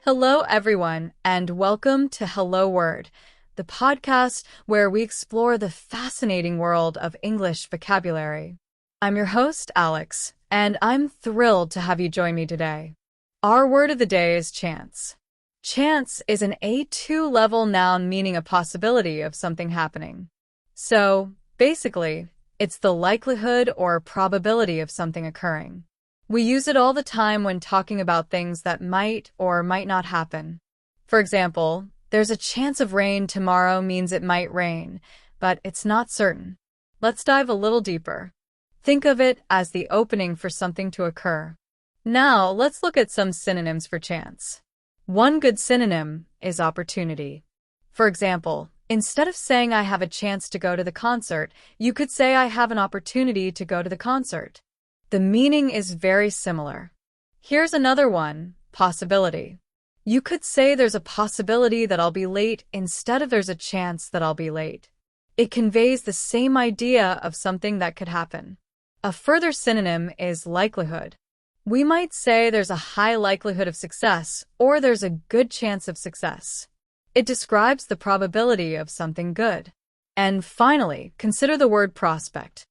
Hello, everyone, and welcome to Hello Word, the podcast where we explore the fascinating world of English vocabulary. I'm your host, Alex, and I'm thrilled to have you join me today. Our word of the day is chance. Chance is an A2 level noun meaning a possibility of something happening. So, basically, it's the likelihood or probability of something occurring. We use it all the time when talking about things that might or might not happen. For example, there's a chance of rain tomorrow means it might rain, but it's not certain. Let's dive a little deeper. Think of it as the opening for something to occur. Now, let's look at some synonyms for chance. One good synonym is opportunity. For example, instead of saying I have a chance to go to the concert, you could say I have an opportunity to go to the concert. The meaning is very similar. Here's another one, possibility. You could say there's a possibility that I'll be late instead of there's a chance that I'll be late. It conveys the same idea of something that could happen. A further synonym is likelihood. We might say there's a high likelihood of success or there's a good chance of success. It describes the probability of something good. And finally, consider the word prospect.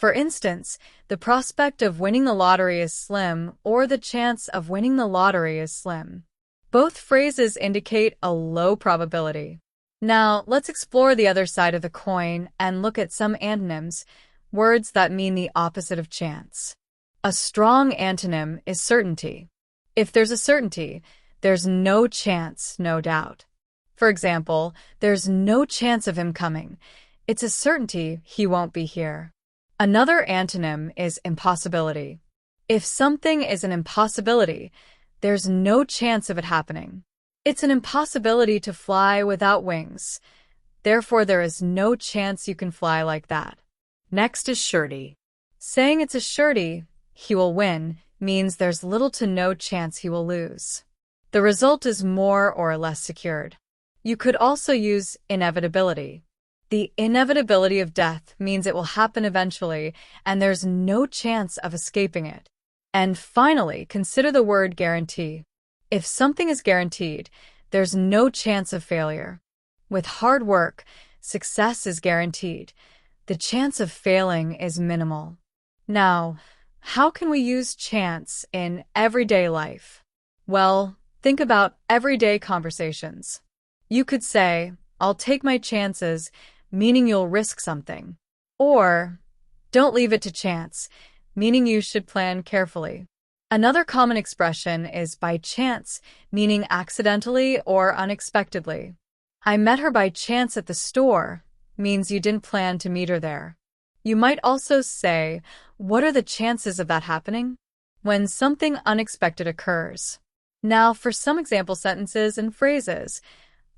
For instance, the prospect of winning the lottery is slim or the chance of winning the lottery is slim. Both phrases indicate a low probability. Now, let's explore the other side of the coin and look at some antonyms, words that mean the opposite of chance. A strong antonym is certainty. If there's a certainty, there's no chance, no doubt. For example, there's no chance of him coming. It's a certainty he won't be here. Another antonym is impossibility. If something is an impossibility, there's no chance of it happening. It's an impossibility to fly without wings. Therefore, there is no chance you can fly like that. Next is surety. Saying it's a surety, he will win, means there's little to no chance he will lose. The result is more or less secured. You could also use inevitability. The inevitability of death means it will happen eventually, and there's no chance of escaping it. And finally, consider the word guarantee. If something is guaranteed, there's no chance of failure. With hard work, success is guaranteed. The chance of failing is minimal. Now, how can we use chance in everyday life? Well, think about everyday conversations. You could say, I'll take my chances, meaning you'll risk something. Or, don't leave it to chance, meaning you should plan carefully. Another common expression is by chance, meaning accidentally or unexpectedly. I met her by chance at the store, means you didn't plan to meet her there. You might also say, what are the chances of that happening? When something unexpected occurs. Now, for some example sentences and phrases,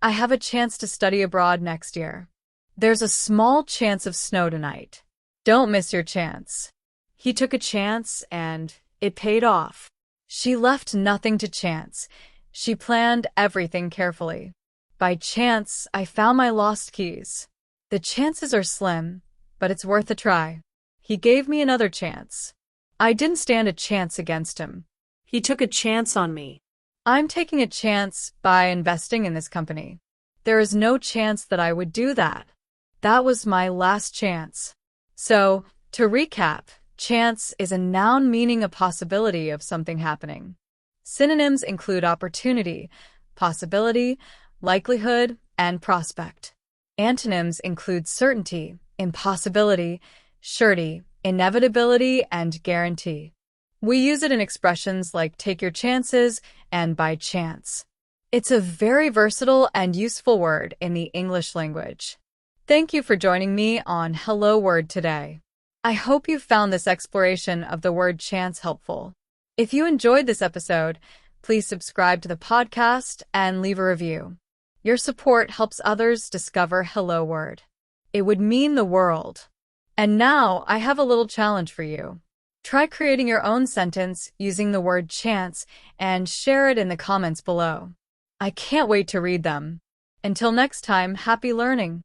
I have a chance to study abroad next year. There's a small chance of snow tonight. Don't miss your chance. He took a chance and it paid off. She left nothing to chance. She planned everything carefully. By chance, I found my lost keys. The chances are slim, but it's worth a try. He gave me another chance. I didn't stand a chance against him. He took a chance on me. I'm taking a chance by investing in this company. There is no chance that I would do that. That was my last chance. So, to recap, chance is a noun meaning a possibility of something happening. Synonyms include opportunity, possibility, likelihood, and prospect. Antonyms include certainty, impossibility, surety, inevitability, and guarantee. We use it in expressions like take your chances and by chance. It's a very versatile and useful word in the English language. Thank you for joining me on Hello Word today. I hope you found this exploration of the word chance helpful. If you enjoyed this episode, please subscribe to the podcast and leave a review. Your support helps others discover Hello Word. It would mean the world. And now I have a little challenge for you. Try creating your own sentence using the word chance and share it in the comments below. I can't wait to read them. Until next time, happy learning.